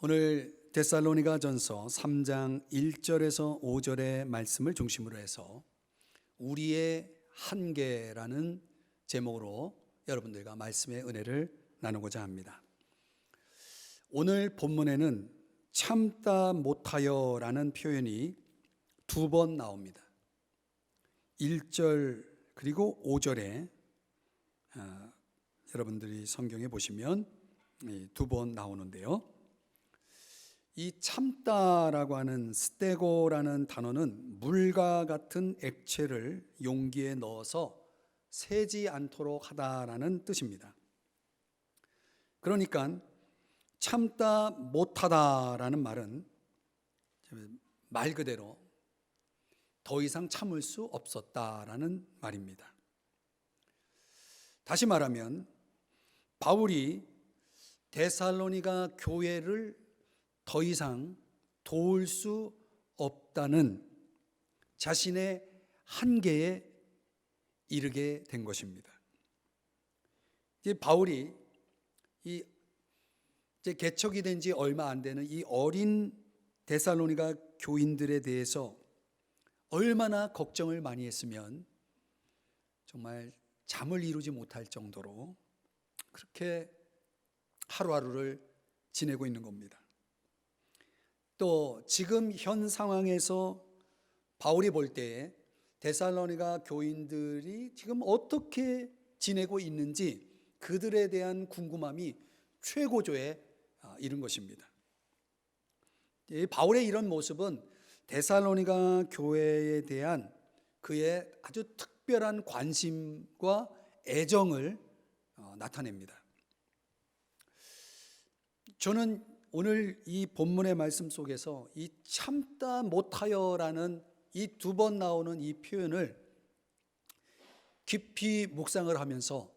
오늘 데살로니가전서 3장 1절에서 5절의 말씀을 중심으로 해서 우리의 한계라는 제목으로 여러분들과 말씀의 은혜를 나누고자 합니다. 오늘 본문에는 참다 못하여라는 표현이 두 번 나옵니다. 1절 그리고 5절에 여러분들이 성경에 보시면 두 번 나오는데요. 이 참다라고 하는 스테고라는 단어는 물과 같은 액체를 용기에 넣어서 새지 않도록 하다라는 뜻입니다. 그러니까 참다 못하다라는 말은 말 그대로 더 이상 참을 수 없었다라는 말입니다. 다시 말하면 바울이 데살로니가 교회를 더 이상 도울 수 없다는 자신의 한계에 이르게 된 것입니다. 이제 바울이 이제 개척이 된 지 얼마 안 되는 이 어린 데살로니가 교인들에 대해서 얼마나 걱정을 많이 했으면 정말 잠을 이루지 못할 정도로 그렇게 하루하루를 지내고 있는 겁니다. 또 지금 현 상황에서 바울이 볼 때에 데살로니가 교인들이 지금 어떻게 지내고 있는지 그들에 대한 궁금함이 최고조에 이른 것입니다. 바울의 이런 모습은 데살로니가 교회에 대한 그의 아주 특별한 관심과 애정을 나타냅니다. 저는 오늘 이 본문의 말씀 속에서 이 참다 못하여라는 이 두 번 나오는 이 표현을 깊이 묵상을 하면서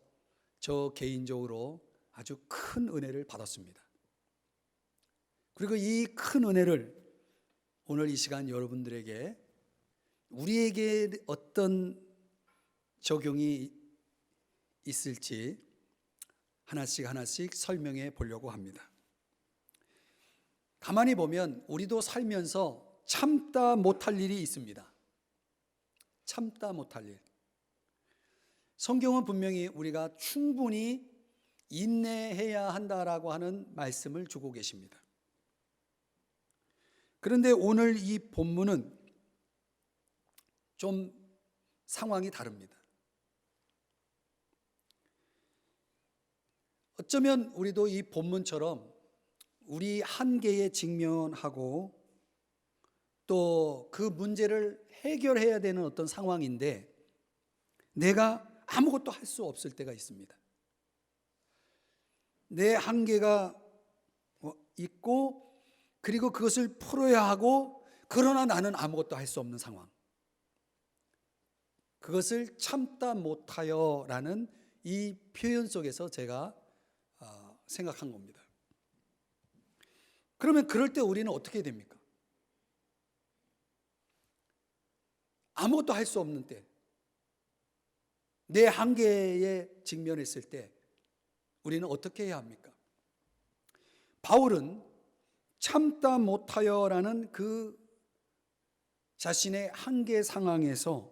저 개인적으로 아주 큰 은혜를 받았습니다. 그리고 이 큰 은혜를 오늘 이 시간 여러분들에게 우리에게 어떤 적용이 있을지 하나씩 설명해 보려고 합니다. 가만히 보면 우리도 살면서 참다 못할 일이 있습니다. 참다 못할 일. 성경은 분명히 우리가 충분히 인내해야 한다라고 하는 말씀을 주고 계십니다. 그런데 오늘 이 본문은 좀 상황이 다릅니다. 어쩌면 우리도 이 본문처럼 우리 한계에 직면하고 또 그 문제를 해결해야 되는 어떤 상황인데 내가 아무것도 할 수 없을 때가 있습니다. 내 한계가 있고 그리고 그것을 풀어야 하고 그러나 나는 아무것도 할 수 없는 상황. 그것을 참다 못하여라는 이 표현 속에서 제가 생각한 겁니다. 그러면 그럴 때 우리는 어떻게 됩니까? 아무것도 할 수 없는 때, 내 한계에 직면했을 때 우리는 어떻게 해야 합니까? 바울은 참다 못하여라는 그 자신의 한계 상황에서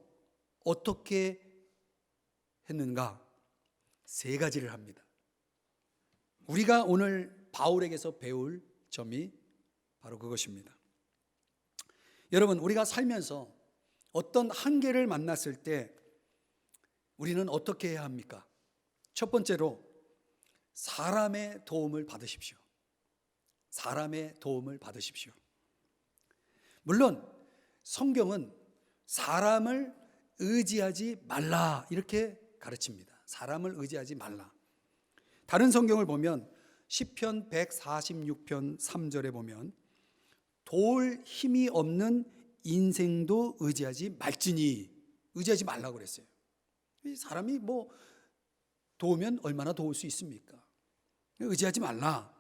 어떻게 했는가? 세 가지를 합니다. 우리가 오늘 바울에게서 배울 점이 바로 그것입니다. 여러분, 우리가 살면서 어떤 한계를 만났을 때 우리는 어떻게 해야 합니까? 첫 번째로 사람의 도움을 받으십시오. 사람의 도움을 받으십시오. 물론 성경은 사람을 의지하지 말라 이렇게 가르칩니다. 사람을 의지하지 말라. 다른 성경을 보면 시편 146편 3절에 보면 도울 힘이 없는 인생도 의지하지 말지니, 의지하지 말라고 그랬어요. 사람이 도우면 얼마나 도울 수 있습니까? 의지하지 말라.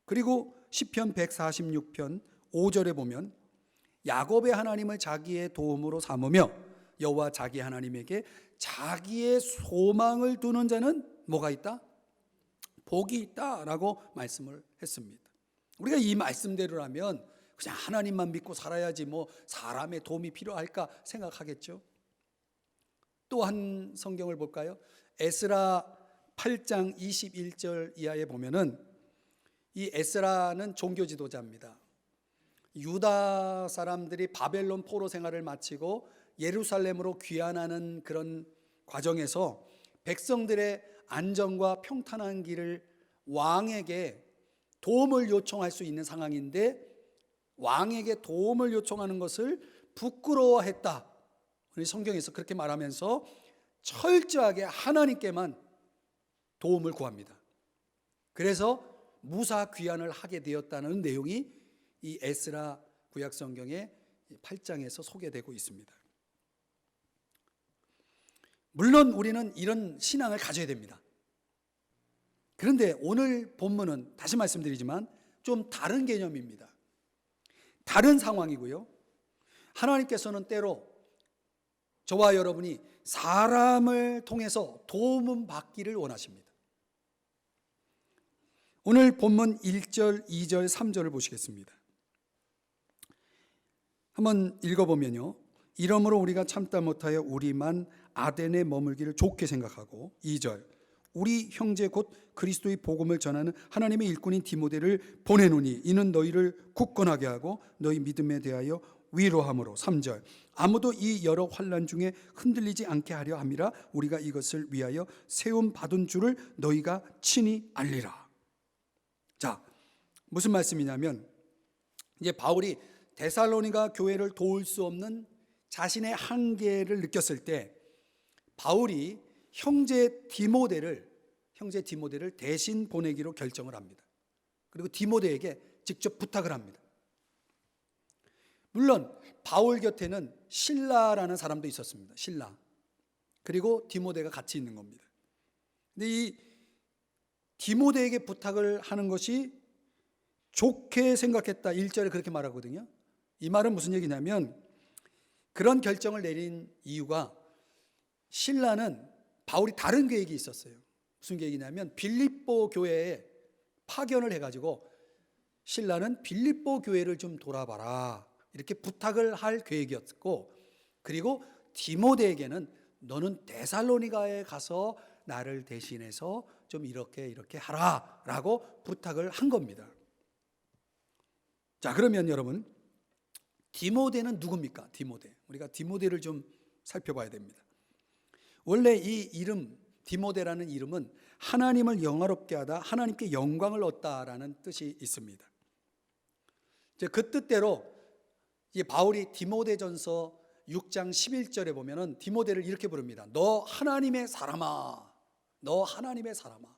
그리고 시편 146편 5절에 보면 야곱의 하나님을 자기의 도움으로 삼으며 여호와 자기 하나님에게 자기의 소망을 두는 자는 뭐가 있다? 복이 있다라고 말씀을 했습니다. 우리가 이 말씀대로라면 그냥 하나님만 믿고 살아야지 뭐 사람의 도움이 필요할까 생각하겠죠. 또 한 성경을 볼까요? 에스라 8장 21절 이하에 보면은 이 에스라는 종교 지도자입니다. 유다 사람들이 바벨론 포로 생활을 마치고 예루살렘으로 귀환하는 그런 과정에서 백성들의 안전과 평탄한 길을 왕에게 도움을 요청할 수 있는 상황인데 왕에게 도움을 요청하는 것을 부끄러워했다. 성경에서 그렇게 말하면서 철저하게 하나님께만 도움을 구합니다. 그래서 무사 귀환을 하게 되었다는 내용이 이 에스라 구약 성경의 8장에서 소개되고 있습니다. 물론 우리는 이런 신앙을 가져야 됩니다. 그런데 오늘 본문은 다시 말씀드리지만 좀 다른 개념입니다. 다른 상황이고요. 하나님께서는 때로 저와 여러분이 사람을 통해서 도움을 받기를 원하십니다. 오늘 본문 1절, 2절, 3절을 보시겠습니다. 한번 읽어보면요. 이러므로 우리가 참다 못하여 우리만 아덴에 머물기를 좋게 생각하고 2절 우리 형제 곧 그리스도의 복음을 전하는 하나님의 일꾼인 디모데를 보내노니 이는 너희를 굳건하게 하고 너희 믿음에 대하여 위로함으로 3절 아무도 이 여러 환난 중에 흔들리지 않게 하려 함이라 우리가 이것을 위하여 세움 받은 줄을 너희가 친히 알리라. 자, 무슨 말씀이냐면 이제 바울이 데살로니가 교회를 도울 수 없는 자신의 한계를 느꼈을 때 바울이 형제 디모데를 대신 보내기로 결정을 합니다. 그리고 디모데에게 직접 부탁을 합니다. 물론 바울 곁에는 실라라는 사람도 있었습니다. 실라. 그리고 디모데가 같이 있는 겁니다. 근데 이 디모데에게 부탁을 하는 것이 좋게 생각했다. 1절에 그렇게 말하거든요. 이 말은 무슨 얘기냐면 그런 결정을 내린 이유가 실라는 바울이 다른 계획이 있었어요. 무슨 계획이냐면 빌립보 교회에 파견을 해가지고 실라는 빌립보 교회를 좀 돌아봐라 이렇게 부탁을 할 계획이었고 그리고 디모데에게는 너는 데살로니가에 가서 나를 대신해서 좀 이렇게 하라 라고 부탁을 한 겁니다. 자, 그러면 여러분 디모데는 누굽니까? 디모데. 우리가 디모데를 좀 살펴봐야 됩니다. 원래 이 이름 디모데라는 이름은 하나님을 영화롭게 하다, 하나님께 영광을 얻다라는 뜻이 있습니다. 그 뜻대로 바울이 디모데전서 6장 11절에 보면은 디모데를 이렇게 부릅니다. 너 하나님의 사람아, 너 하나님의 사람아.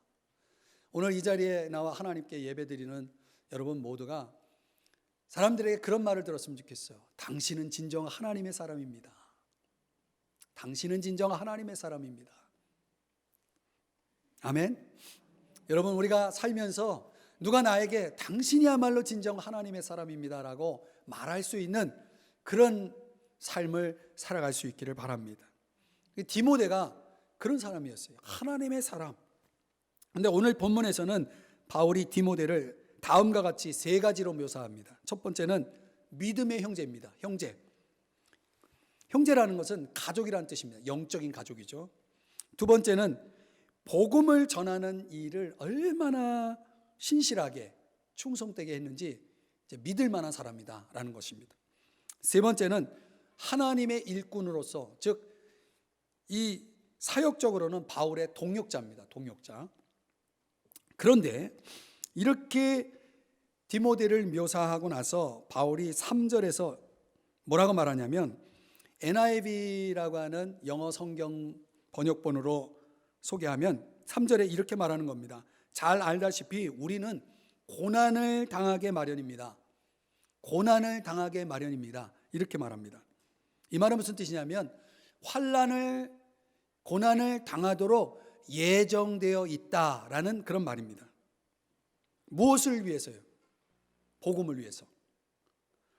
오늘 이 자리에 나와 하나님께 예배드리는 여러분 모두가 사람들에게 그런 말을 들었으면 좋겠어요. 당신은 진정 하나님의 사람입니다. 당신은 진정 하나님의 사람입니다. 아멘. 여러분 우리가 살면서 누가 나에게 당신이야말로 진정 하나님의 사람입니다라고 말할 수 있는 그런 삶을 살아갈 수 있기를 바랍니다. 디모데가 그런 사람이었어요. 하나님의 사람. 그런데 오늘 본문에서는 바울이 디모데를 다음과 같이 세 가지로 묘사합니다. 첫 번째는 믿음의 형제입니다. 형제. 형제라는 것은 가족이라는 뜻입니다. 영적인 가족이죠. 두 번째는 복음을 전하는 일을 얼마나 신실하게 충성되게 했는지 믿을 만한 사람이다라는 것입니다. 세 번째는 하나님의 일꾼으로서 즉 이 사역적으로는 바울의 동역자입니다. 동역자. 그런데 이렇게 디모데를 묘사하고 나서 바울이 3절에서 뭐라고 말하냐면 NIV라고 하는 영어 성경 번역본으로 소개하면 3절에 이렇게 말하는 겁니다. 잘 알다시피 우리는 고난을 당하게 마련입니다. 고난을 당하게 마련입니다. 이렇게 말합니다. 이 말은 무슨 뜻이냐면 고난을 당하도록 예정되어 있다라는 그런 말입니다. 무엇을 위해서요? 복음을 위해서.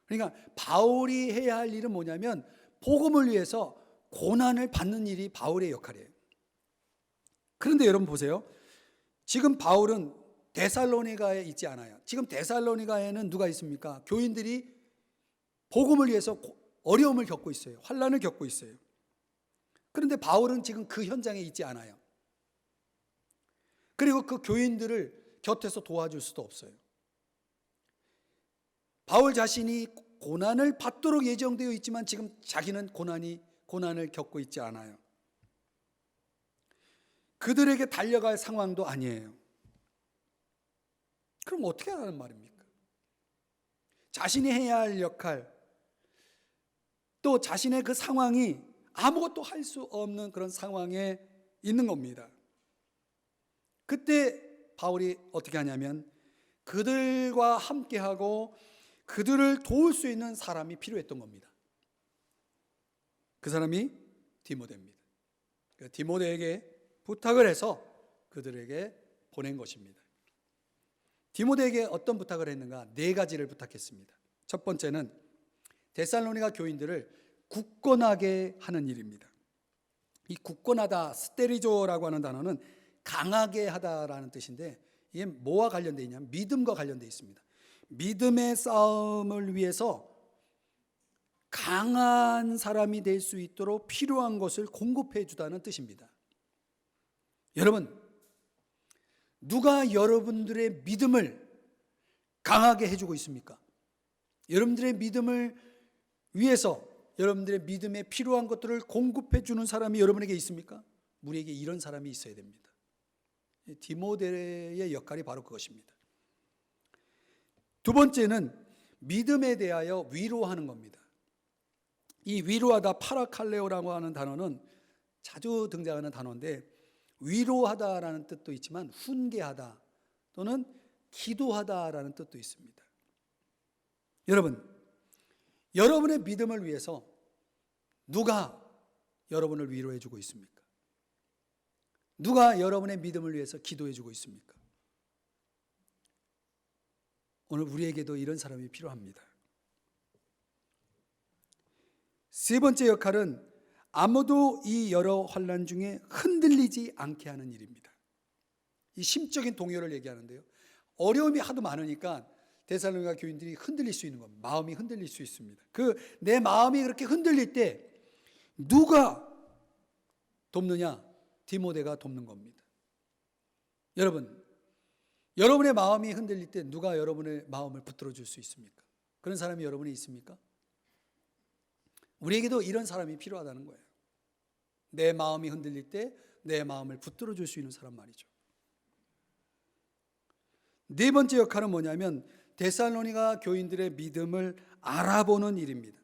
그러니까 바울이 해야 할 일은 뭐냐면 복음을 위해서 고난을 받는 일이 바울의 역할이에요. 그런데 여러분 보세요. 지금 바울은 데살로니가에 있지 않아요. 지금 데살로니가에는 누가 있습니까? 교인들이 복음을 위해서 어려움을 겪고 있어요. 환난을 겪고 있어요. 그런데 바울은 지금 그 현장에 있지 않아요. 그리고 그 교인들을 곁에서 도와줄 수도 없어요. 바울 자신이 고난을 받도록 예정되어 있지만 지금 자기는 고난을 겪고 있지 않아요. 그들에게 달려갈 상황도 아니에요. 그럼 어떻게 하라는 말입니까? 자신이 해야 할 역할, 또 자신의 그 상황이 아무것도 할 수 없는 그런 상황에 있는 겁니다. 그때 바울이 어떻게 하냐면 그들과 함께하고 그들을 도울 수 있는 사람이 필요했던 겁니다. 그 사람이 디모데입니다. 디모데에게 부탁을 해서 그들에게 보낸 것입니다. 디모데에게 어떤 부탁을 했는가? 4가지를 부탁했습니다. 첫 번째는 데살로니가 교인들을 굳건하게 하는 일입니다. 이 굳건하다, 스테리조라고 하는 단어는 강하게 하다라는 뜻인데 이게 뭐와 관련되어 있냐면 믿음과 관련되어 있습니다. 믿음의 싸움을 위해서 강한 사람이 될 수 있도록 필요한 것을 공급해 주다는 뜻입니다. 여러분, 누가 여러분들의 믿음을 강하게 해주고 있습니까? 여러분들의 믿음을 위해서 여러분들의 믿음에 필요한 것들을 공급해 주는 사람이 여러분에게 있습니까? 우리에게 이런 사람이 있어야 됩니다. 디모데의 역할이 바로 그것입니다. 두 번째는 믿음에 대하여 위로하는 겁니다. 이 위로하다, 파라칼레오라고 하는 단어는 자주 등장하는 단어인데 위로하다라는 뜻도 있지만 훈계하다 또는 기도하다라는 뜻도 있습니다. 여러분, 여러분의 믿음을 위해서 누가 여러분을 위로해 주고 있습니까? 누가 여러분의 믿음을 위해서 기도해 주고 있습니까? 오늘 우리에게도 이런 사람이 필요합니다. 세 번째 역할은 아무도 이 여러 환난 중에 흔들리지 않게 하는 일입니다. 이 심적인 동요를 얘기하는데요. 어려움이 하도 많으니까 데살로니가 교인들이 흔들릴 수 있는 겁니다. 마음이 흔들릴 수 있습니다. 내 마음이 그렇게 흔들릴 때 누가 돕느냐? 디모데가 돕는 겁니다. 여러분, 여러분의 마음이 흔들릴 때 누가 여러분의 마음을 붙들어 줄 수 있습니까? 그런 사람이 여러분이 있습니까? 우리에게도 이런 사람이 필요하다는 거예요. 내 마음이 흔들릴 때 내 마음을 붙들어 줄 수 있는 사람 말이죠. 네 번째 역할은 뭐냐면 데살로니가 교인들의 믿음을 알아보는 일입니다.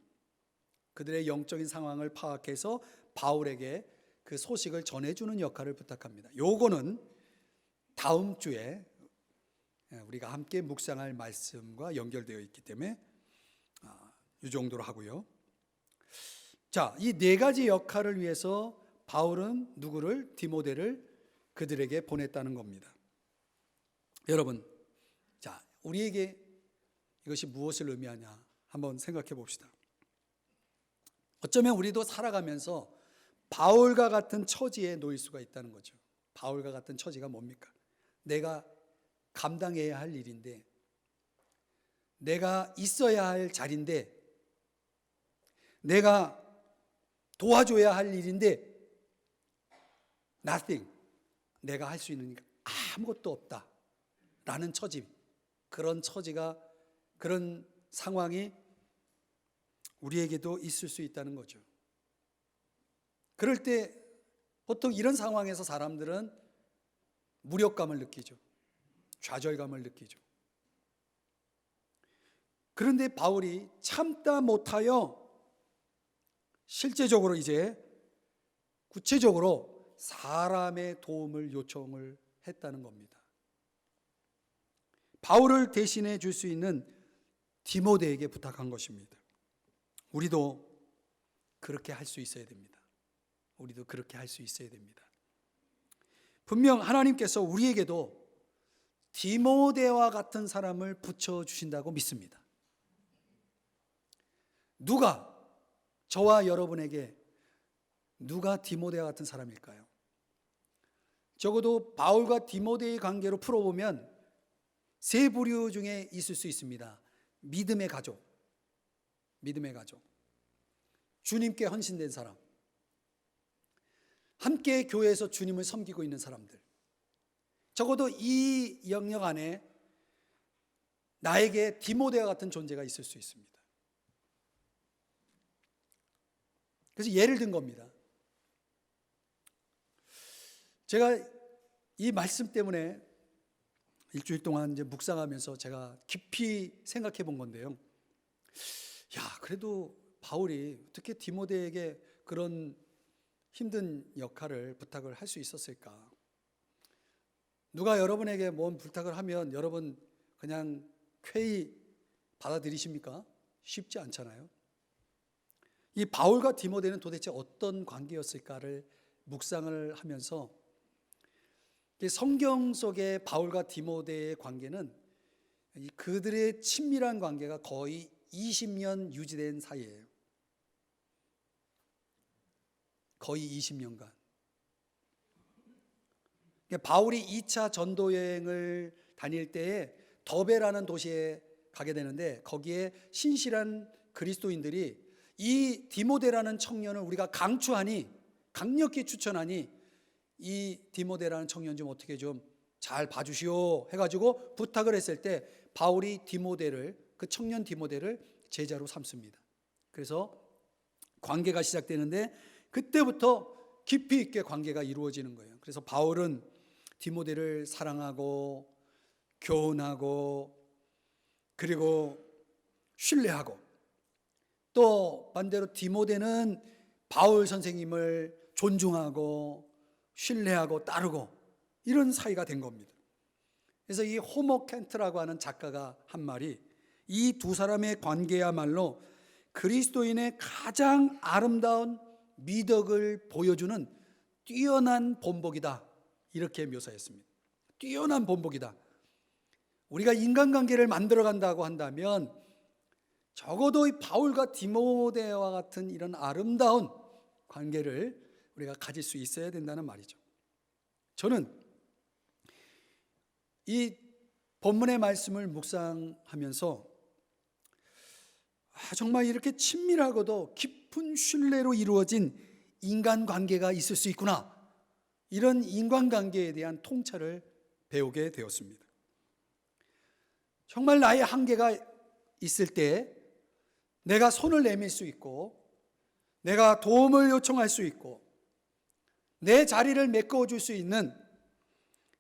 그들의 영적인 상황을 파악해서 바울에게 그 소식을 전해주는 역할을 부탁합니다. 요거는 다음 주에 우리가 함께 묵상할 말씀과 연결되어 있기 때문에 이 정도로 하고요. 자, 이 4가지 역할을 위해서 바울은 누구를? 디모데를 그들에게 보냈다는 겁니다. 여러분, 자, 우리에게 이것이 무엇을 의미하냐 한번 생각해 봅시다. 어쩌면 우리도 살아가면서 바울과 같은 처지에 놓일 수가 있다는 거죠. 바울과 같은 처지가 뭡니까? 내가 감당해야 할 일인데, 내가 있어야 할 자리인데, 내가 도와줘야 할 일인데 nothing, 내가 할 수 있는 게 아무것도 없다 라는 처지, 그런 처지가, 그런 상황이 우리에게도 있을 수 있다는 거죠. 그럴 때 보통 이런 상황에서 사람들은 무력감을 느끼죠. 좌절감을 느끼죠. 그런데 바울이 참다 못하여 실제적으로 이제 구체적으로 사람의 도움을 요청을 했다는 겁니다. 바울을 대신해 줄 수 있는 디모데에게 부탁한 것입니다. 우리도 그렇게 할 수 있어야 됩니다. 우리도 그렇게 할 수 있어야 됩니다. 분명 하나님께서 우리에게도 디모데와 같은 사람을 붙여주신다고 믿습니다. 누가, 저와 여러분에게 누가 디모데와 같은 사람일까요? 적어도 바울과 디모데의 관계로 풀어보면 세 부류 중에 있을 수 있습니다. 믿음의 가족, 주님께 헌신된 사람, 함께 교회에서 주님을 섬기고 있는 사람들. 적어도 이 영역 안에 나에게 디모데와 같은 존재가 있을 수 있습니다. 그래서 예를 든 겁니다. 제가 이 말씀 때문에 일주일 동안 이제 묵상하면서 제가 깊이 생각해 본 건데요. 그래도 바울이 어떻게 디모데에게 그런 힘든 역할을 부탁을 할 수 있었을까? 누가 여러분에게 뭔 부탁을 하면 여러분 그냥 쾌히 받아들이십니까? 쉽지 않잖아요. 이 바울과 디모데는 도대체 어떤 관계였을까를 묵상을 하면서 성경 속의 바울과 디모데의 관계는 그들의 친밀한 관계가 거의 20년 유지된 사이예요. 거의 20년간. 바울이 2차 전도 여행을 다닐 때에 더베라는 도시에 가게 되는데 거기에 신실한 그리스도인들이 이 디모데라는 청년을 우리가 강력히 추천하니 이 디모데라는 청년 좀 어떻게 좀 잘 봐주시오 해가지고 부탁을 했을 때 바울이 그 청년 디모데를 제자로 삼습니다. 그래서 관계가 시작되는데 그때부터 깊이 있게 관계가 이루어지는 거예요. 그래서 바울은 디모데를 사랑하고 교훈하고 그리고 신뢰하고, 또 반대로 디모데는 바울 선생님을 존중하고 신뢰하고 따르고 이런 사이가 된 겁니다. 그래서 이 호모 켄트라고 하는 작가가 한 말이 이 두 사람의 관계야말로 그리스도인의 가장 아름다운 미덕을 보여주는 뛰어난 본보기다, 이렇게 묘사했습니다. 뛰어난 본보기다. 우리가 인간관계를 만들어간다고 한다면 적어도 이 바울과 디모데와 같은 이런 아름다운 관계를 우리가 가질 수 있어야 된다는 말이죠. 저는 이 본문의 말씀을 묵상하면서 정말 이렇게 친밀하고도 깊은 신뢰로 이루어진 인간관계가 있을 수 있구나, 이런 인간관계에 대한 통찰을 배우게 되었습니다. 정말 나의 한계가 있을 때 내가 손을 내밀 수 있고 내가 도움을 요청할 수 있고 내 자리를 메꿔줄 수 있는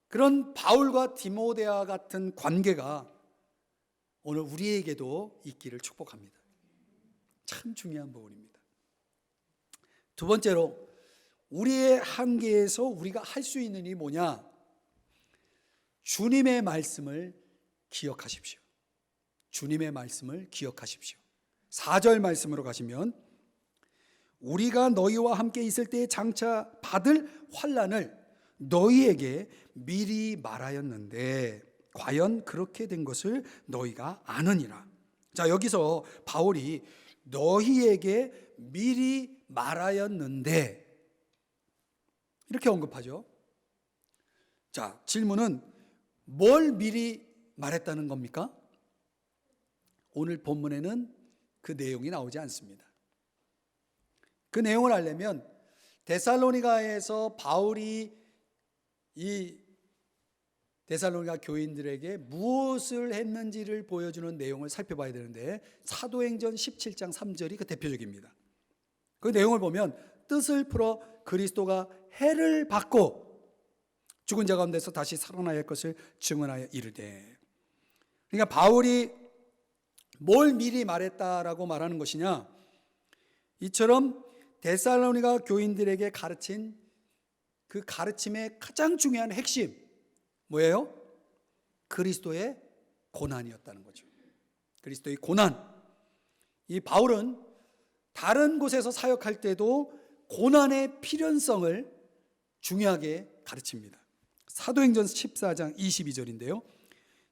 그런 바울과 디모데와 같은 관계가 오늘 우리에게도 있기를 축복합니다. 참 중요한 부분입니다. 두 번째로, 우리의 한계에서 우리가 할 수 있는 일이 뭐냐? 주님의 말씀을 기억하십시오. 주님의 말씀을 기억하십시오. 4절 말씀으로 가시면 우리가 너희와 함께 있을 때에 장차 받을 환난을 너희에게 미리 말하였는데 과연 그렇게 된 것을 너희가 아느니라. 자, 여기서 바울이 너희에게 미리 말하였는데 이렇게 언급하죠. 자, 질문은 뭘 미리 말했다는 겁니까? 오늘 본문에는 그 내용이 나오지 않습니다. 그 내용을 알려면 데살로니가에서 바울이 이 데살로니가 교인들에게 무엇을 했는지를 보여주는 내용을 살펴봐야 되는데 사도행전 17장 3절이 그 대표적입니다. 그 내용을 보면 뜻을 풀어 그리스도가 해를 받고 죽은 자 가운데서 다시 살아나야 할 것을 증언하여 이르되, 그러니까 바울이 뭘 미리 말했다라고 말하는 것이냐, 이처럼 데살로니가 교인들에게 가르친 그 가르침의 가장 중요한 핵심 뭐예요? 그리스도의 고난이었다는 거죠. 그리스도의 고난. 이 바울은 다른 곳에서 사역할 때도 고난의 필연성을 중요하게 가르칩니다. 사도행전 14장 22절인데요.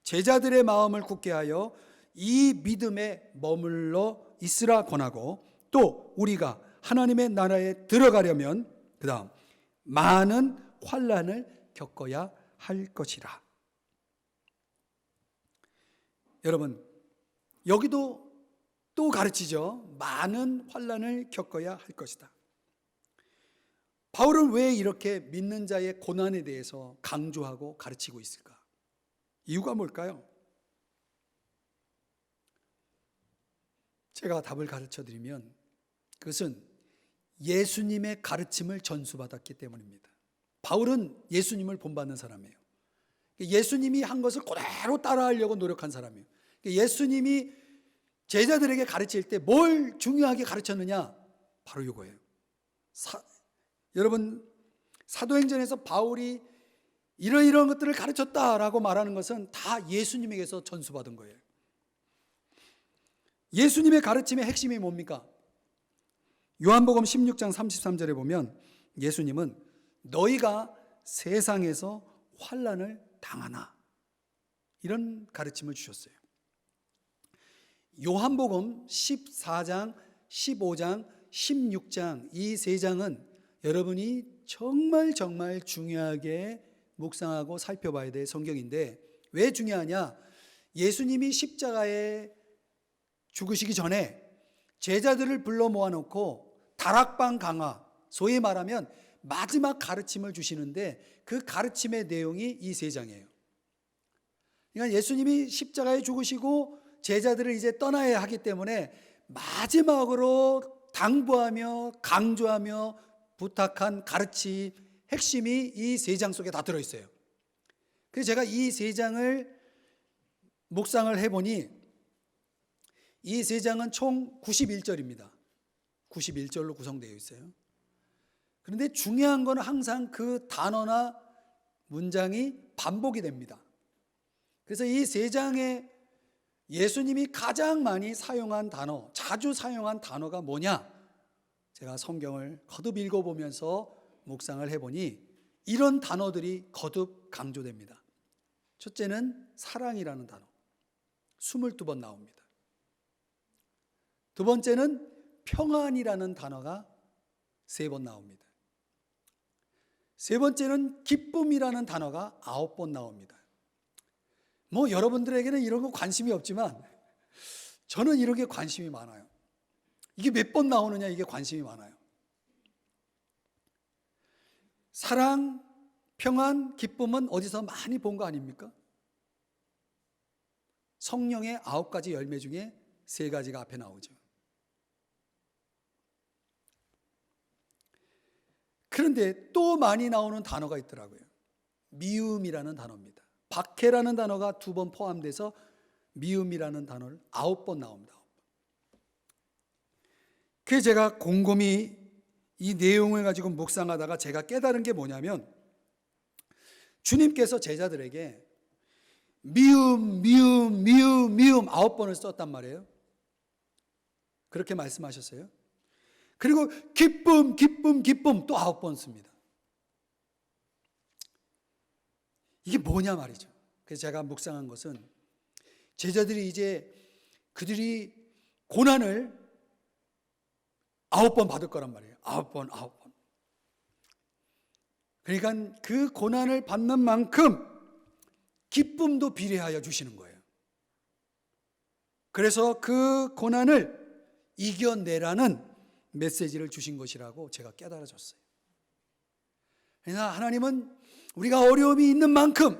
제자들의 마음을 굳게 하여 이 믿음에 머물러 있으라 권하고, 또 우리가 하나님의 나라에 들어가려면 그 다음 많은 환난을 겪어야 할 것이라. 여러분, 여기도 또 가르치죠. 많은 환난을 겪어야 할 것이다. 바울은 왜 이렇게 믿는 자의 고난에 대해서 강조하고 가르치고 있을까? 이유가 뭘까요? 제가 답을 가르쳐 드리면 그것은 예수님의 가르침을 전수받았기 때문입니다. 바울은 예수님을 본받는 사람이에요. 예수님이 한 것을 그대로 따라하려고 노력한 사람이에요. 예수님이 제자들에게 가르칠 때 뭘 중요하게 가르쳤느냐? 바로 이거예요. 여러분, 사도행전에서 바울이 이런 것들을 가르쳤다라고 말하는 것은 다 예수님에게서 전수받은 거예요. 예수님의 가르침의 핵심이 뭡니까? 요한복음 16장 33절에 보면 예수님은 너희가 세상에서 환난을 당하나, 이런 가르침을 주셨어요. 요한복음 14장, 15장, 16장 이 세 장은 여러분이 정말 중요하게 묵상하고 살펴봐야 될 성경인데, 왜 중요하냐? 예수님이 십자가에 죽으시기 전에 제자들을 불러 모아놓고 다락방 강화, 소위 말하면 마지막 가르침을 주시는데 그 가르침의 내용이 이 세 장이에요. 그러니까 예수님이 십자가에 죽으시고 제자들을 이제 떠나야 하기 때문에 마지막으로 당부하며 강조하며 부탁한 가르침 핵심이 이 세 장 속에 다 들어있어요. 그래서 제가 이 세 장을 묵상을 해보니 이 세 장은 총 91절입니다. 91절로 구성되어 있어요. 그런데 중요한 건 항상 그 단어나 문장이 반복이 됩니다. 그래서 이 세 장에 예수님이 가장 많이 사용한 단어, 자주 사용한 단어가 뭐냐? 제가 성경을 거듭 읽어보면서 묵상을 해보니 이런 단어들이 거듭 강조됩니다. 첫째는 사랑이라는 단어, 22번 나옵니다. 두 번째는 평안이라는 단어가 3번 나옵니다. 세 번째는 기쁨이라는 단어가 9번 나옵니다. 뭐 여러분들에게는 이런 거 관심이 없지만 저는 이런 게 관심이 많아요. 이게 몇 번 나오느냐, 이게 관심이 많아요. 사랑, 평안, 기쁨은 어디서 많이 본 거 아닙니까? 성령의 9가지 열매 중에 3가지가 앞에 나오죠. 그런데 또 많이 나오는 단어가 있더라고요. 미움이라는 단어입니다. 박해라는 단어가 2번 포함돼서 미움이라는 단어를 9번 나옵니다. 그래서 제가 곰곰이 이 내용을 가지고 묵상하다가 제가 깨달은 게 뭐냐면, 주님께서 제자들에게 미움 9번을 썼단 말이에요. 그렇게 말씀하셨어요. 그리고 기쁨 또 9번 씁니다. 이게 뭐냐 말이죠. 그래서 제가 묵상한 것은 제자들이 이제 그들이 고난을 9번 받을 거란 말이에요. 9번. 그러니까 그 고난을 받는 만큼 기쁨도 비례하여 주시는 거예요. 그래서 그 고난을 이겨내라는 메시지를 주신 것이라고 제가 깨달아졌어요. 그러나 하나님은 우리가 어려움이 있는 만큼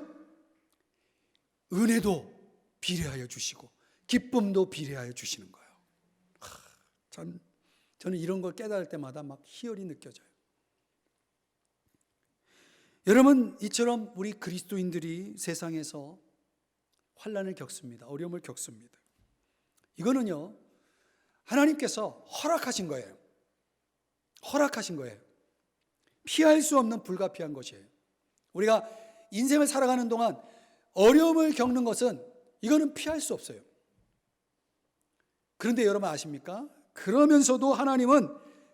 은혜도 비례하여 주시고 기쁨도 비례하여 주시는 거예요. 저는 이런 걸 깨달을 때마다 막 희열이 느껴져요. 여러분, 이처럼 우리 그리스도인들이 세상에서 환난을 겪습니다. 어려움을 겪습니다. 이거는요, 하나님께서 허락하신 거예요. 피할 수 없는 불가피한 것이에요. 우리가 인생을 살아가는 동안 어려움을 겪는 것은 이거는 피할 수 없어요. 그런데 여러분 아십니까? 그러면서도 하나님은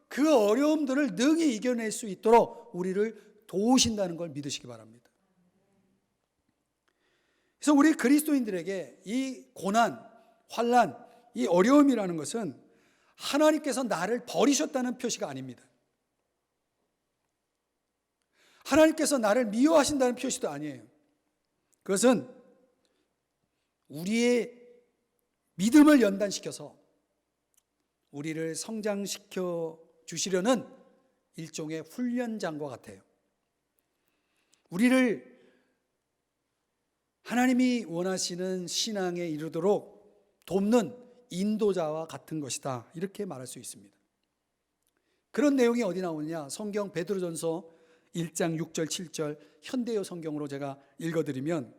그 어려움들을 능히 이겨낼 수 있도록 우리를 도우신다는 걸 믿으시기 바랍니다. 그래서 우리 그리스도인들에게 이 고난, 환난, 이 어려움이라는 것은 하나님께서 나를 버리셨다는 표시가 아닙니다. 하나님께서 나를 미워하신다는 표시도 아니에요. 그것은 우리의 믿음을 연단시켜서 우리를 성장시켜 주시려는 일종의 훈련장과 같아요. 우리를 하나님이 원하시는 신앙에 이르도록 돕는 인도자와 같은 것이다, 이렇게 말할 수 있습니다. 그런 내용이 어디 나오느냐? 성경 베드로전서 1장 6절 7절 현대어 성경으로 제가 읽어드리면,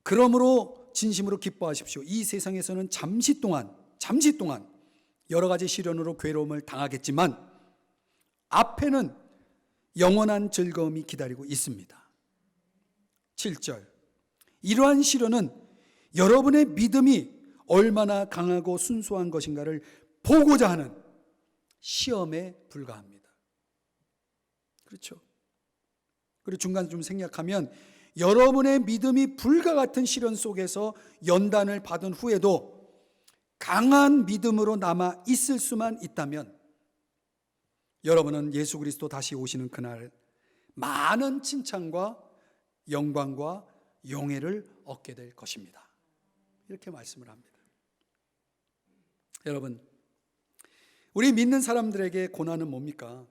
그러므로 진심으로 기뻐하십시오. 이 세상에서는 잠시 동안 여러 가지 시련으로 괴로움을 당하겠지만 앞에는 영원한 즐거움이 기다리고 있습니다. 7절, 이러한 시련은 여러분의 믿음이 얼마나 강하고 순수한 것인가를 보고자 하는 시험에 불과합니다. 그렇죠? 그리고 중간 좀 생략하면, 여러분의 믿음이 불과 같은 시련 속에서 연단을 받은 후에도 강한 믿음으로 남아 있을 수만 있다면 여러분은 예수 그리스도 다시 오시는 그날 많은 칭찬과 영광과 영예를 얻게 될 것입니다. 이렇게 말씀을 합니다. 여러분, 우리 믿는 사람들에게 고난은 뭡니까?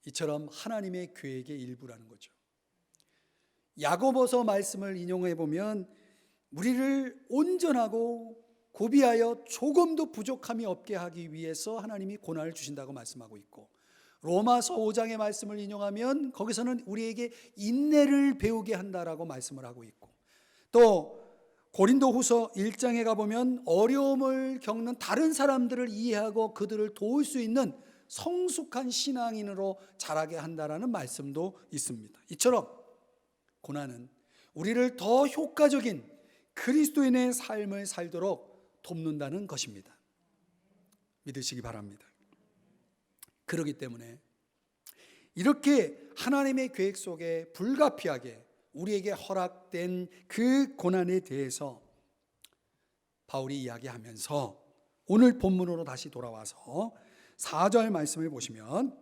이처럼 하나님의 계획의 일부라는 거죠. 야고보서 말씀을 인용해 보면 우리를 온전하고 고비하여 조금도 부족함이 없게 하기 위해서 하나님이 고난을 주신다고 말씀하고 있고, 로마서 5장의 말씀을 인용하면 거기서는 우리에게 인내를 배우게 한다라고 말씀을 하고 있고, 또 고린도후서 1장에 가보면 어려움을 겪는 다른 사람들을 이해하고 그들을 도울 수 있는 성숙한 신앙인으로 자라게 한다라는 말씀도 있습니다. 이처럼 고난은 우리를 더 효과적인 그리스도인의 삶을 살도록 돕는다는 것입니다. 믿으시기 바랍니다. 그렇기 때문에 이렇게 하나님의 계획 속에 불가피하게 우리에게 허락된 그 고난에 대해서 바울이 이야기하면서 오늘 본문으로 다시 돌아와서 4절 말씀을 보시면,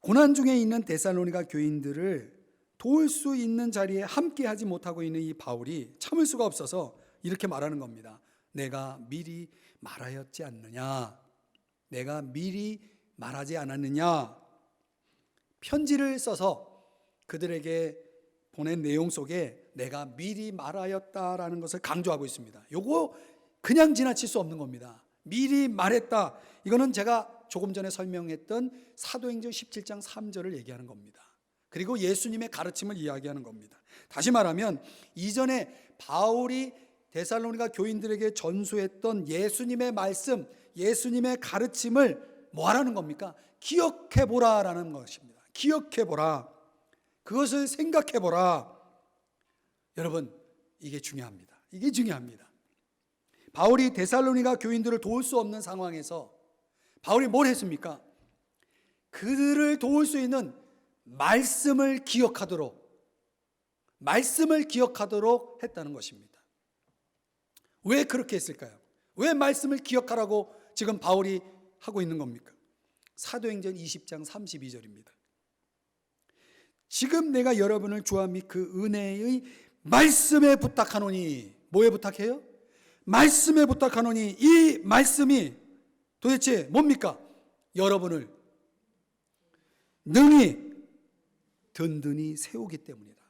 고난 중에 있는 데살로니가 교인들을 도울 수 있는 자리에 함께 하지 못하고 있는 이 바울이 참을 수가 없어서 이렇게 말하는 겁니다. 내가 미리 말하였지 않느냐? 내가 미리 말하지 않았느냐? 편지를 써서 그들에게 보낸 내용 속에 내가 미리 말하였다라는 것을 강조하고 있습니다. 요거 그냥 지나칠 수 없는 겁니다. 미리 말했다. 이거는 제가 조금 전에 설명했던 사도행전 17장 3절을 얘기하는 겁니다. 그리고 예수님의 가르침을 이야기하는 겁니다. 다시 말하면 이전에 바울이 데살로니가 교인들에게 전수했던 예수님의 말씀, 예수님의 가르침을 뭐 하라는 겁니까? 기억해보라라는 것입니다. 기억해보라. 그것을 생각해보라. 여러분, 이게 중요합니다. 이게 중요합니다. 바울이 데살로니가 교인들을 도울 수 없는 상황에서 바울이 뭘 했습니까? 그들을 도울 수 있는 말씀을 기억하도록 했다는 것입니다. 왜 그렇게 했을까요? 왜 말씀을 기억하라고 지금 바울이 하고 있는 겁니까? 사도행전 20장 32절입니다. 지금 내가 여러분을 주와 및 그 은혜의 말씀에 부탁하노니, 뭐에 부탁해요? 말씀에 부탁하노니, 이 말씀이 도대체 뭡니까? 여러분을 능히 든든히 세우기 때문이다.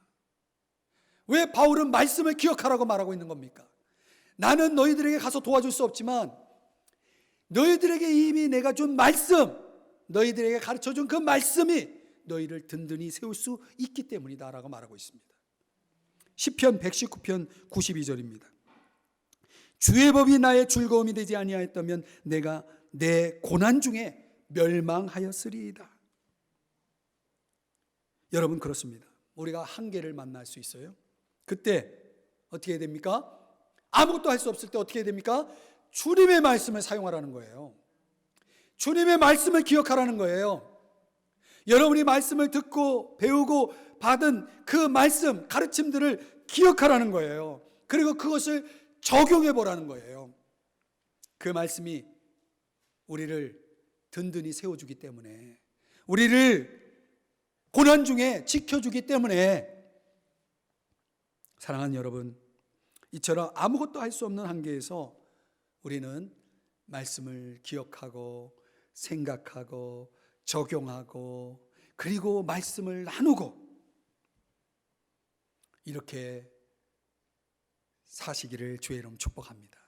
왜 바울은 말씀을 기억하라고 말하고 있는 겁니까? 나는 너희들에게 가서 도와줄 수 없지만 너희들에게 이미 내가 준 말씀, 너희들에게 가르쳐준 그 말씀이 너희를 든든히 세울 수 있기 때문이다 라고 말하고 있습니다. 시편 119편 92절입니다. 주의 법이 나의 즐거움이 되지 아니하였다면 내가 내 고난 중에 멸망하였으리이다. 여러분, 그렇습니다. 우리가 한계를 만날 수 있어요. 그때 어떻게 해야 됩니까? 아무것도 할 수 없을 때 어떻게 해야 됩니까? 주님의 말씀을 사용하라는 거예요. 주님의 말씀을 기억하라는 거예요. 여러분이 말씀을 듣고 배우고 받은 그 말씀, 가르침들을 기억하라는 거예요. 그리고 그것을 적용해 보라는 거예요. 그 말씀이 우리를 든든히 세워주기 때문에, 우리를 고난 중에 지켜주기 때문에, 사랑하는 여러분, 이처럼 아무것도 할 수 없는 한계에서 우리는 말씀을 기억하고 생각하고 적용하고 그리고 말씀을 나누고 이렇게 사시기를 주의 이름 축복합니다.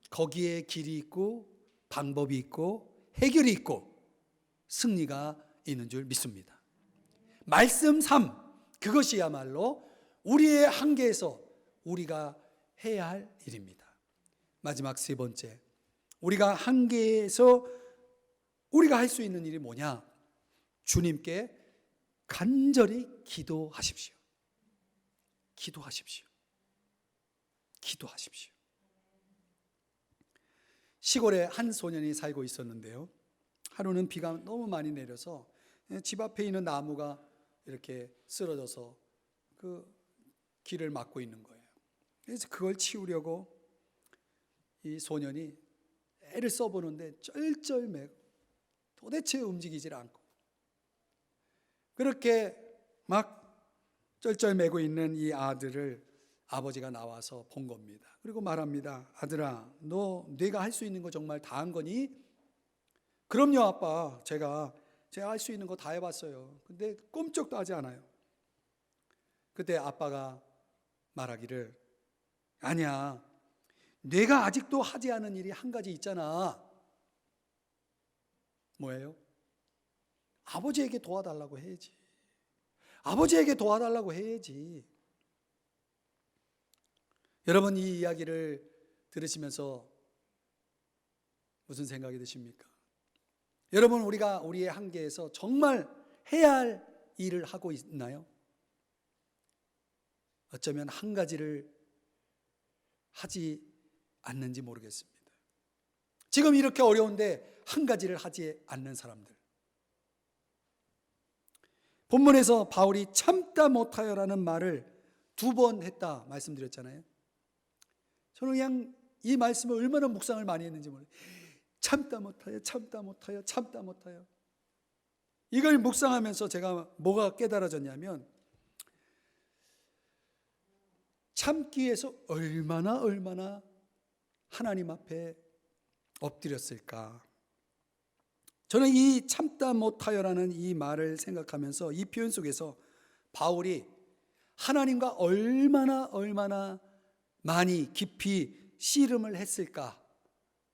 거기에 길이 있고 방법이 있고 해결이 있고 승리가 있는 줄 믿습니다. 말씀 3, 그것이야말로 우리의 한계에서 우리가 해야 할 일입니다. 마지막 세 번째, 우리가 한계에서 우리가 할 수 있는 일이 뭐냐? 주님께 간절히 기도하십시오. 기도하십시오. 기도하십시오. 시골에 한 소년이 살고 있었는데요, 하루는 비가 너무 많이 내려서 집 앞에 있는 나무가 이렇게 쓰러져서 그 길을 막고 있는 거예요. 그래서 그걸 치우려고 이 소년이 애를 써보는데 쩔쩔매고 도대체 움직이질 않고, 그렇게 막 쩔쩔매고 있는 이 아들을 아버지가 나와서 본 겁니다. 그리고 말합니다. 아들아, 너 네가 할 수 있는 거 정말 다 한 거니? 그럼요 아빠, 제가 할 수 있는 거 다 해봤어요. 근데 꼼짝도 하지 않아요. 그때 아빠가 말하기를, 아니야, 네가 아직도 하지 않은 일이 한 가지 있잖아. 뭐예요? 아버지에게 도와달라고 해야지. 아버지에게 도와달라고 해야지. 여러분, 이 이야기를 들으시면서 무슨 생각이 드십니까? 여러분, 우리가 우리의 한계에서 정말 해야 할 일을 하고 있나요? 어쩌면 한 가지를 하지 않는지 모르겠습니다. 지금 이렇게 어려운데 한 가지를 하지 않는 사람들. 본문에서 바울이 참다 못하여라는 말을 2번 했다 말씀드렸잖아요. 저는 그냥 이 말씀을 얼마나 묵상을 많이 했는지 모르겠어요. 참다 못하여, 참다 못하여, 참다 못하여. 이걸 묵상하면서 제가 뭐가 깨달아졌냐면, 참기 위해서 얼마나 하나님 앞에 엎드렸을까. 저는 이 참다 못하여라는 이 말을 생각하면서 이 표현 속에서 바울이 하나님과 얼마나 많이 깊이 씨름을 했을까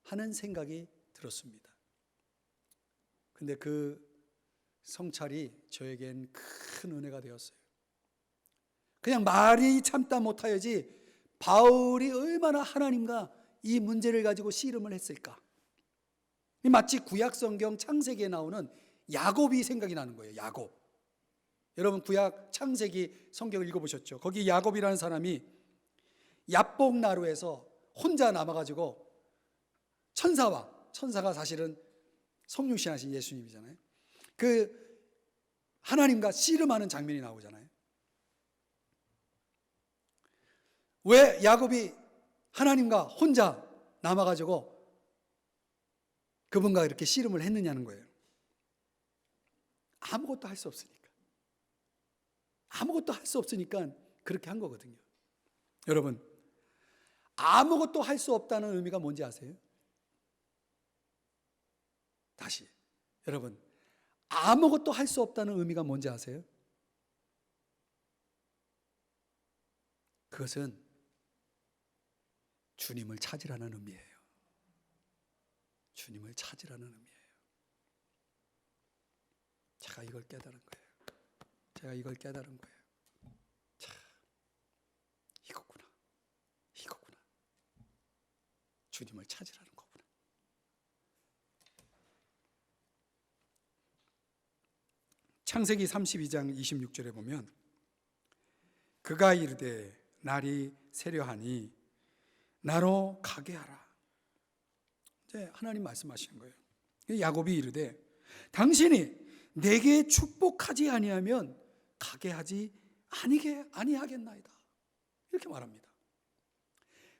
하는 생각이 들었습니다. 근데 그 성찰이 저에겐 큰 은혜가 되었어요. 그냥 말이 참다 못하여지 바울이 얼마나 하나님과 이 문제를 가지고 씨름을 했을까. 마치 구약 성경 창세기에 나오는 야곱이 생각이 나는 거예요. 야곱. 여러분, 구약 창세기 성경을 읽어보셨죠? 거기 야곱이라는 사람이 야복나루에서 혼자 남아가지고 천사가 사실은 성육신하신 예수님이잖아요. 그 하나님과 씨름하는 장면이 나오잖아요. 왜 야곱이 하나님과 혼자 남아가지고 그분과 이렇게 씨름을 했느냐는 거예요. 아무것도 할 수 없으니까. 아무것도 할 수 없으니까 그렇게 한 거거든요. 여러분, 아무것도 할 수 없다는 의미가 뭔지 아세요? 다시, 여러분, 아무것도 할 수 없다는 의미가 뭔지 아세요? 그것은 주님을 찾으라는 의미예요. 주님을 찾으라는 의미예요. 제가 이걸 깨달은 거예요. 참, 이거구나. 주님을 찾으라는 거구나. 창세기 32장 26절에 보면, 그가 이르되 날이 새려하니 나로 가게 하라. 이제 하나님 말씀하시는 거예요. 야곱이 이르되 당신이 내게 축복하지 아니하면 가게 하지 아니하겠나이다. 이렇게 말합니다.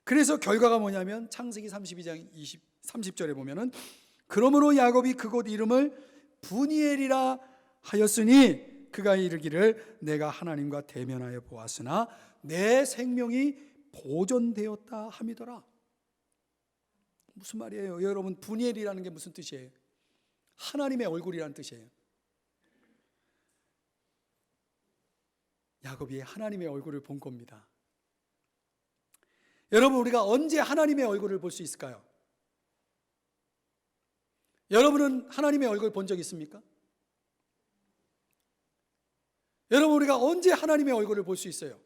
그래서 결과가 뭐냐면 창세기 32장 30절에 보면은, 그러므로 야곱이 그곳 이름을 브니엘이라 하였으니 그가 이르기를 내가 하나님과 대면하여 보았으나 내 생명이 보존되었다 함이더라. 무슨 말이에요? 여러분, 분이엘이라는 게 무슨 뜻이에요? 하나님의 얼굴이라는 뜻이에요. 야곱이 하나님의 얼굴을 본 겁니다. 여러분, 우리가 언제 하나님의 얼굴을 볼 수 있을까요? 여러분은 하나님의 얼굴 본 적 있습니까? 여러분, 우리가 언제 하나님의 얼굴을 볼 수 있어요?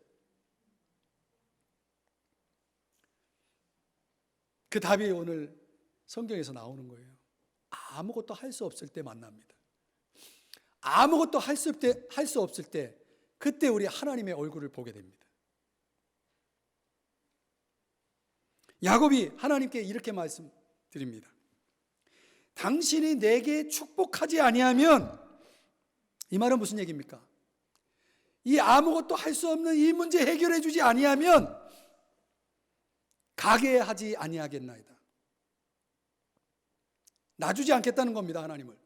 그 답이 오늘 성경에서 나오는 거예요. 아무것도 할 수 없을 때 만납니다. 아무것도 할 수 없을 때, 그때 우리 하나님의 얼굴을 보게 됩니다. 야곱이 하나님께 이렇게 말씀드립니다. 당신이 내게 축복하지 아니하면, 이 말은 무슨 얘기입니까? 이 아무것도 할 수 없는 이 문제 해결해 주지 아니하면 가게 하지 아니하겠나이다. 놔주지 않겠다는 겁니다, 하나님을.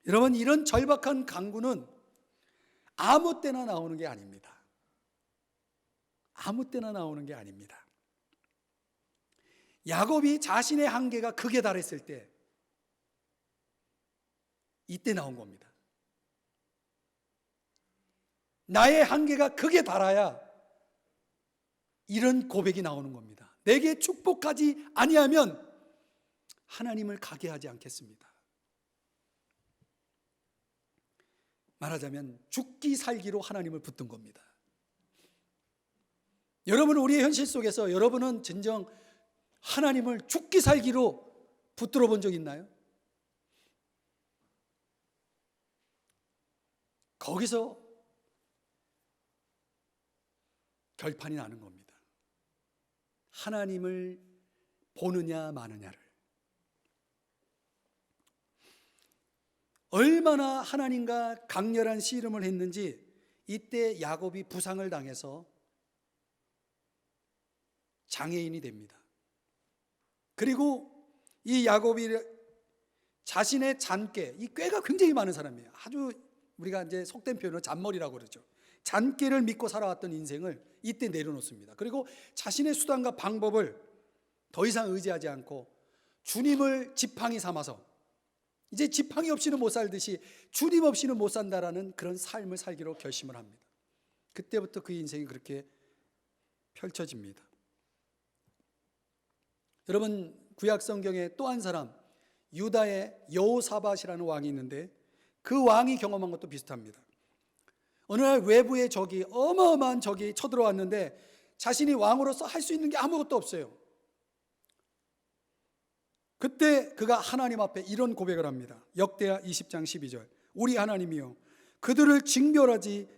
여러분, 이런 절박한 간구는 아무 때나 나오는 게 아닙니다. 아무 때나 나오는 게 아닙니다. 야곱이 자신의 한계가 극에 달했을 때, 이때 나온 겁니다. 나의 한계가 극에 달아야 이런 고백이 나오는 겁니다. 내게 축복하지 아니하면 하나님을 가게 하지 않겠습니다. 말하자면 죽기 살기로 하나님을 붙든 겁니다. 여러분, 우리의 현실 속에서 여러분은 진정 하나님을 죽기 살기로 붙들어 본 적 있나요? 거기서 결판이 나는 겁니다. 하나님을 보느냐 마느냐를. 얼마나 하나님과 강렬한 씨름을 했는지 이때 야곱이 부상을 당해서 장애인이 됩니다. 그리고 이 야곱이 자신의 잔꾀, 이 꾀가 굉장히 많은 사람이에요. 아주 우리가 이제 속된 표현으로 잔머리라고 그러죠. 잔꾀를 믿고 살아왔던 인생을 이때 내려놓습니다. 그리고 자신의 수단과 방법을 더 이상 의지하지 않고 주님을 지팡이 삼아서, 이제 지팡이 없이는 못 살듯이 주님 없이는 못 산다라는 그런 삶을 살기로 결심을 합니다. 그때부터 그 인생이 그렇게 펼쳐집니다. 여러분, 구약 성경에 또 한 사람, 유다의 여호사밧이라는 왕이 있는데 그 왕이 경험한 것도 비슷합니다. 어느 날 외부의 적이, 어마어마한 적이 쳐들어왔는데 자신이 왕으로서 할 수 있는 게 아무것도 없어요. 그때 그가 하나님 앞에 이런 고백을 합니다. 역대하 20장 12절. 우리 하나님이여, 그들을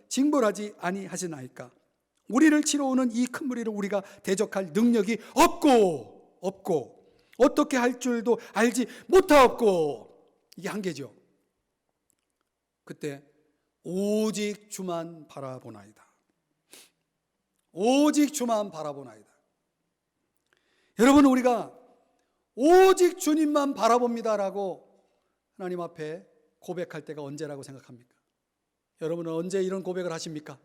징벌하지 아니하시나이까? 우리를 치러 오는 이 큰 무리를 우리가 대적할 능력이 없고 어떻게 할 줄도 알지 못하옵고. 이게 한계죠. 그때 오직 주만 바라보나이다. 오직 주만 바라보나이다. 여러분, 우리가 오직 주님만 바라봅니다라고 하나님 앞에 고백할 때가 언제라고 생각합니까? 여러분은 언제 이런 고백을 하십니까?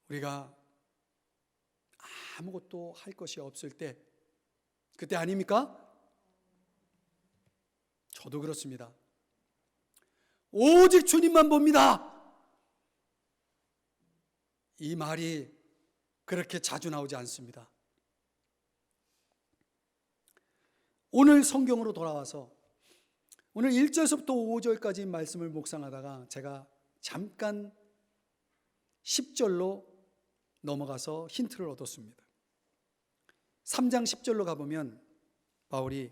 우리가 아무것도 할 것이 없을 때, 그때 아닙니까? 저도 그렇습니다. 오직 주님만 봅니다. 이 말이 그렇게 자주 나오지 않습니다. 오늘 성경으로 돌아와서 오늘 1절서부터 5절까지 말씀을 묵상하다가 제가 잠깐 10절로 넘어가서 힌트를 얻었습니다. 3장 10절로 가보면 바울이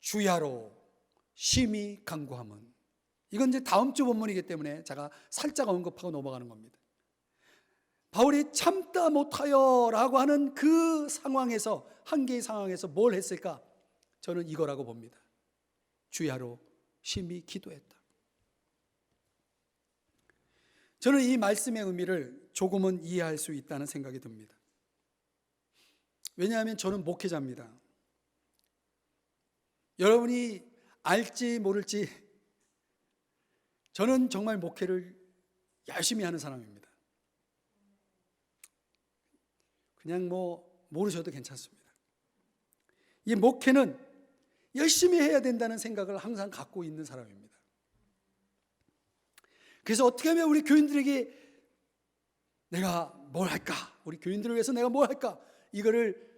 주야로 심히 간구함은, 이건 이제 다음 주 본문이기 때문에 제가 살짝 언급하고 넘어가는 겁니다. 바울이 참다 못하여 라고 하는 그 상황에서, 한계의 상황에서 뭘 했을까? 저는 이거라고 봅니다. 주야로 심히 기도했다. 저는 이 말씀의 의미를 조금은 이해할 수 있다는 생각이 듭니다. 왜냐하면 저는 목회자입니다. 여러분이 알지 모를지 저는 정말 목회를 열심히 하는 사람입니다. 그냥 모르셔도 괜찮습니다. 이 목회는 열심히 해야 된다는 생각을 항상 갖고 있는 사람입니다. 그래서 어떻게 하면 우리 교인들에게 내가 뭘 할까? 우리 교인들을 위해서 내가 뭘 할까? 이거를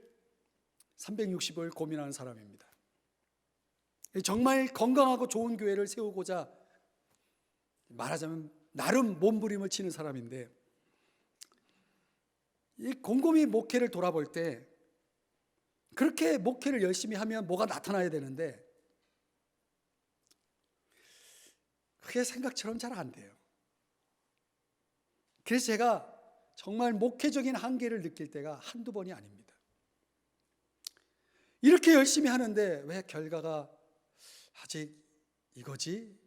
360을 고민하는 사람입니다. 정말 건강하고 좋은 교회를 세우고자 말하자면 나름 몸부림을 치는 사람인데, 이 곰곰이 목회를 돌아볼 때 그렇게 목회를 열심히 하면 뭐가 나타나야 되는데 그게 생각처럼 잘 안 돼요. 그래서 제가 정말 목회적인 한계를 느낄 때가 한두 번이 아닙니다. 이렇게 열심히 하는데 왜 결과가 아직 이거지?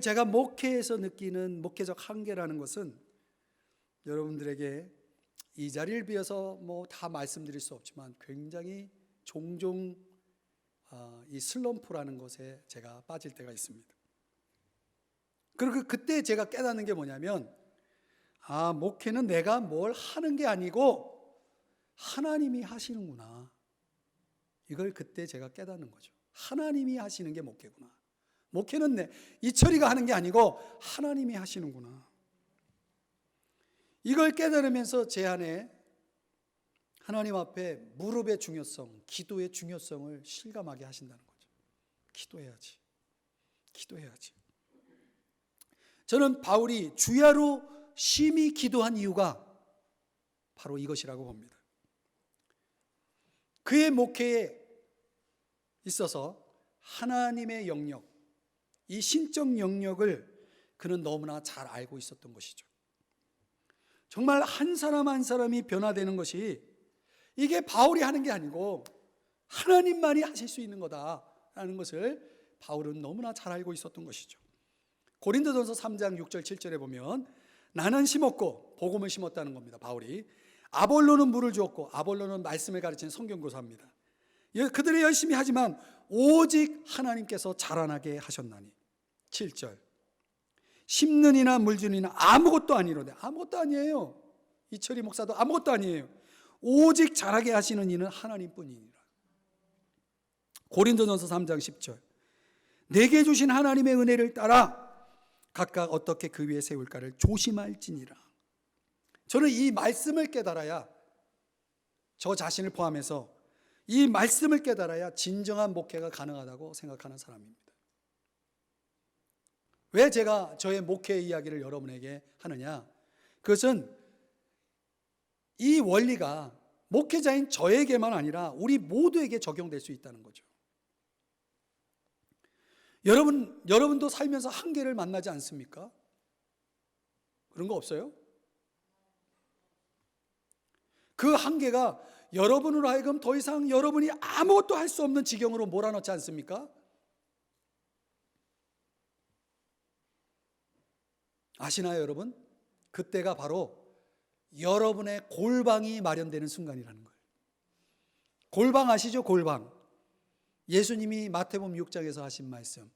제가 목회에서 느끼는 목회적 한계라는 것은 여러분들에게 이 자리를 비워서 다 말씀드릴 수 없지만 굉장히 종종 이 슬럼프라는 것에 제가 빠질 때가 있습니다. 그리고 그때 제가 깨닫는 게 뭐냐면, 목회는 내가 뭘 하는 게 아니고 하나님이 하시는구나. 이걸 그때 제가 깨닫는 거죠. 하나님이 하시는 게 목회구나. 목회는 이철이가 하는 게 아니고 하나님이 하시는구나. 이걸 깨달으면서 제 안에 하나님 앞에 무릎의 중요성, 기도의 중요성을 실감하게 하신다는 거죠. 기도해야지. 저는 바울이 주야로 심히 기도한 이유가 바로 이것이라고 봅니다. 그의 목회에 있어서 하나님의 영역, 이 신적 영역을 그는 너무나 잘 알고 있었던 것이죠. 정말 한 사람 한 사람이 변화되는 것이 이게 바울이 하는 게 아니고 하나님만이 하실 수 있는 거다라는 것을 바울은 너무나 잘 알고 있었던 것이죠. 고린도전서 3장 6절 7절에 보면 나는 심었고 복음을 심었다는 겁니다. 바울이 아볼로는 물을 주었고, 아볼로는 말씀을 가르치는 성경교사입니다. 그들이 열심히 하지만 오직 하나님께서 자라나게 하셨나니. 7절 심는 이나 물 주는 이나 아무것도 아니로되. 아무것도 아니에요. 이철이 목사도 아무것도 아니에요. 오직 자라게 하시는 이는 하나님뿐이니라. 고린도전서 3장 10절 내게 주신 하나님의 은혜를 따라 각각 어떻게 그 위에 세울까를 조심할지니라. 저는 이 말씀을 깨달아야, 저 자신을 포함해서 이 말씀을 깨달아야 진정한 목회가 가능하다고 생각하는 사람입니다. 왜 제가 저의 목회 이야기를 여러분에게 하느냐? 그것은 이 원리가 목회자인 저에게만 아니라 우리 모두에게 적용될 수 있다는 거죠. 여러분도 살면서 한계를 만나지 않습니까? 그런 거 없어요? 그 한계가 여러분으로 하여금 더 이상 여러분이 아무것도 할 수 없는 지경으로 몰아넣지 않습니까? 아시나요, 여러분? 그때가 바로 여러분의 골방이 마련되는 순간이라는 거예요. 골방 아시죠? 골방. 예수님이 마태복음 6장에서 하신 말씀.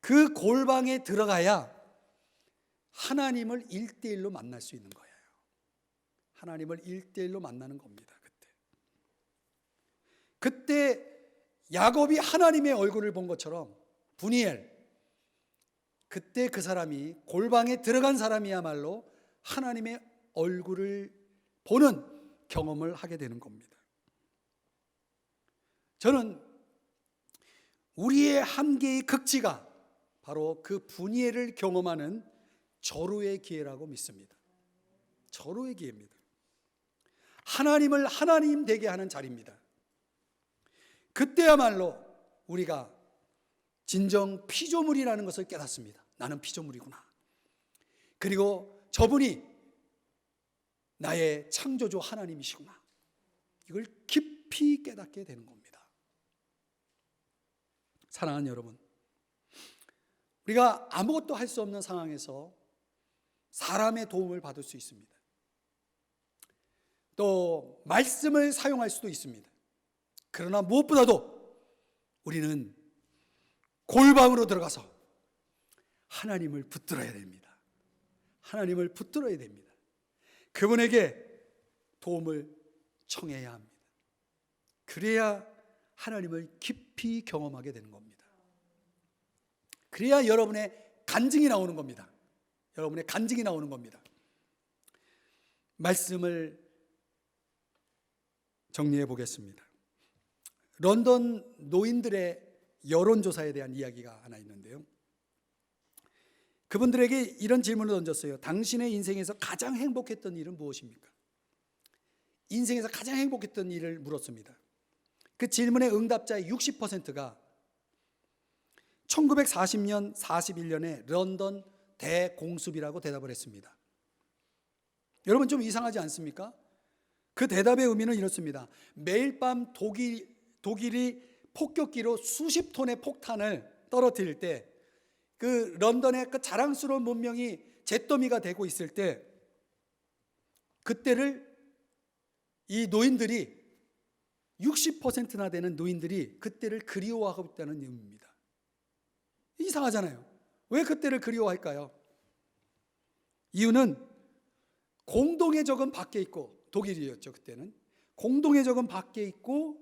그 골방에 들어가야 하나님을 1대1로 만날 수 있는 거예요. 하나님을 1대1로 만나는 겁니다. 그때 야곱이 하나님의 얼굴을 본 것처럼 분이엘, 그때 그 사람이 골방에 들어간 사람이야말로 하나님의 얼굴을 보는 경험을 하게 되는 겁니다. 저는 우리의 한계의 극치가 바로 그 분이엘을 경험하는 절호의 기회라고 믿습니다. 절호의 기회입니다. 하나님을 하나님 되게 하는 자리입니다. 그때야말로 우리가 진정 피조물이라는 것을 깨닫습니다. 나는 피조물이구나. 그리고 저분이 나의 창조주 하나님이시구나. 이걸 깊이 깨닫게 되는 겁니다. 사랑하는 여러분, 우리가 아무것도 할 수 없는 상황에서 사람의 도움을 받을 수 있습니다. 또 말씀을 사용할 수도 있습니다. 그러나 무엇보다도 우리는 골방으로 들어가서 하나님을 붙들어야 됩니다. 하나님을 붙들어야 됩니다. 그분에게 도움을 청해야 합니다. 그래야 하나님을 깊이 경험하게 되는 겁니다. 그래야 여러분의 간증이 나오는 겁니다. 여러분의 간증이 나오는 겁니다. 말씀을 정리해 보겠습니다. 런던 노인들의 여론조사에 대한 이야기가 하나 있는데요. 그분들에게 이런 질문을 던졌어요. 당신의 인생에서 가장 행복했던 일은 무엇입니까? 인생에서 가장 행복했던 일을 물었습니다. 그 질문의 응답자의 60%가 1940년, 41년에 런던 대공습이라고 대답을 했습니다. 여러분 좀 이상하지 않습니까? 그 대답의 의미는 이렇습니다. 매일 밤 독일이 폭격기로 수십 톤의 폭탄을 떨어뜨릴 때, 그 런던의 그 자랑스러운 문명이 잿더미가 되고 있을 때, 그때를 이 노인들이 60%나 되는 노인들이 그때를 그리워하고 있다는 의미입니다. 이상하잖아요. 왜 그때를 그리워할까요? 이유는 공동의 적은 밖에 있고, 독일이었죠 그때는. 공동의 적은 밖에 있고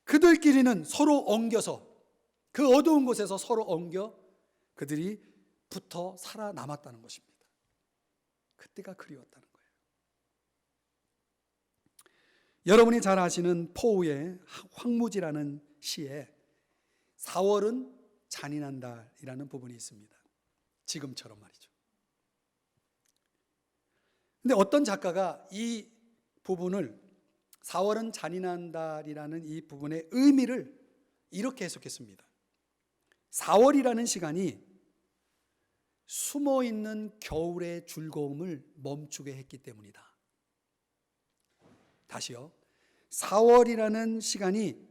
그들끼리는 서로 엉겨서, 그 어두운 곳에서 서로 엉겨 그들이 붙어 살아남았다는 것입니다. 그때가 그리웠다는 거예요. 여러분이 잘 아시는 포우의 황무지라는 시에 4월은 잔인한 달이라는 부분이 있습니다. 지금처럼 말이죠. 근데 어떤 작가가 이 부분을, 4월은 잔인한 달이라는 이 부분의 의미를 이렇게 해석했습니다. 4월이라는 시간이 숨어있는 겨울의 즐거움을 멈추게 했기 때문이다. 다시요. 4월이라는 시간이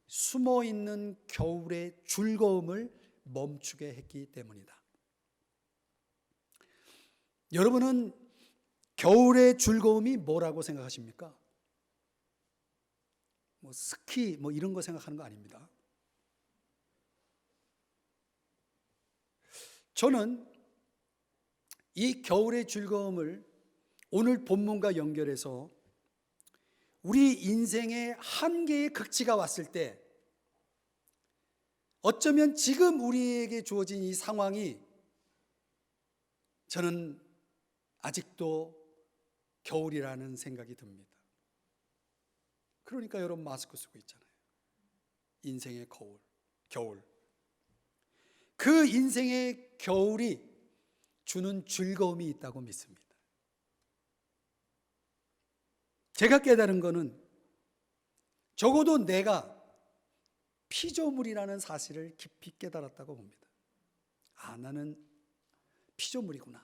숨어있는 겨울의 즐거움을 멈추게 했기 때문이다. 여러분은 겨울의 즐거움이 뭐라고 생각하십니까? 스키 이런 거 생각하는 거 아닙니다. 저는 이 겨울의 즐거움을 오늘 본문과 연결해서 우리 인생의 한계의 극치가 왔을 때, 어쩌면 지금 우리에게 주어진 이 상황이 저는 아직도 겨울이라는 생각이 듭니다. 그러니까 여러분 마스크 쓰고 있잖아요. 인생의 겨울. 그 인생의 겨울이 주는 즐거움이 있다고 믿습니다. 제가 깨달은 거는 적어도 내가 피조물이라는 사실을 깊이 깨달았다고 봅니다. 나는 피조물이구나.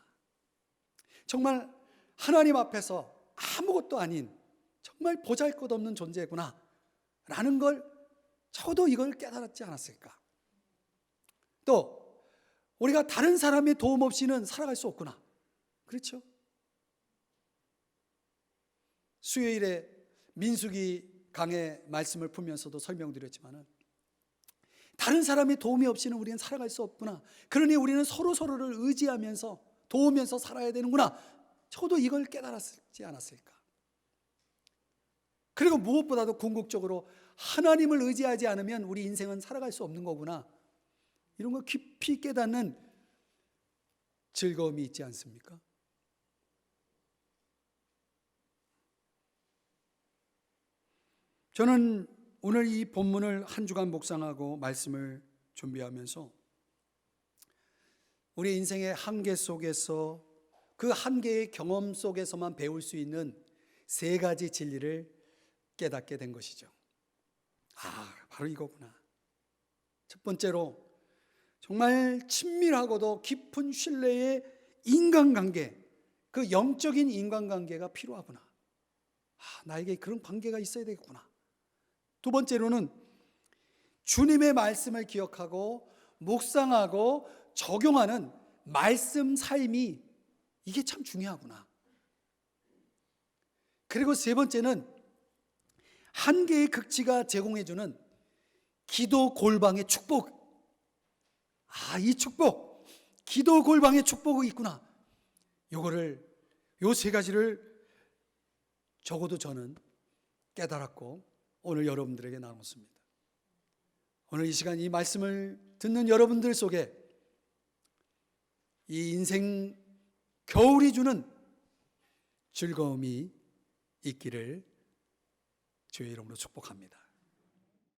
정말 하나님 앞에서 아무것도 아닌 정말 보잘것없는 존재구나 라는 걸 저도 이걸 깨달았지 않았을까. 또 우리가 다른 사람의 도움 없이는 살아갈 수 없구나. 그렇죠? 수요일에 민수기 강의 말씀을 풀면서도 설명드렸지만은, 다른 사람의 도움이 없이는 우리는 살아갈 수 없구나. 그러니 우리는 서로를 의지하면서 도우면서 살아야 되는구나. 저도 이걸 깨달았지 않았을까. 그리고 무엇보다도 궁극적으로 하나님을 의지하지 않으면 우리 인생은 살아갈 수 없는 거구나. 이런 거 깊이 깨닫는 즐거움이 있지 않습니까? 저는 오늘 이 본문을 한 주간 묵상하고 말씀을 준비하면서 우리 인생의 한계 속에서, 그 한계의 경험 속에서만 배울 수 있는 3가지 진리를 깨닫게 된 것이죠. 바로 이거구나. 첫 번째로, 정말 친밀하고도 깊은 신뢰의 인간관계, 그 영적인 인간관계가 필요하구나. 나에게 그런 관계가 있어야 되겠구나. 두 번째로는 주님의 말씀을 기억하고 묵상하고 적용하는 말씀 삶이, 이게 참 중요하구나. 그리고 세 번째는 한계의 극치가 제공해주는 기도 골방의 축복, 이 축복, 기도 골방의 축복이 있구나. 요 세 가지를 적어도 저는 깨달았고 오늘 여러분들에게 나눴습니다. 오늘 이 시간 이 말씀을 듣는 여러분들 속에 이 인생 겨울이 주는 즐거움이 있기를 주의 이름으로 축복합니다.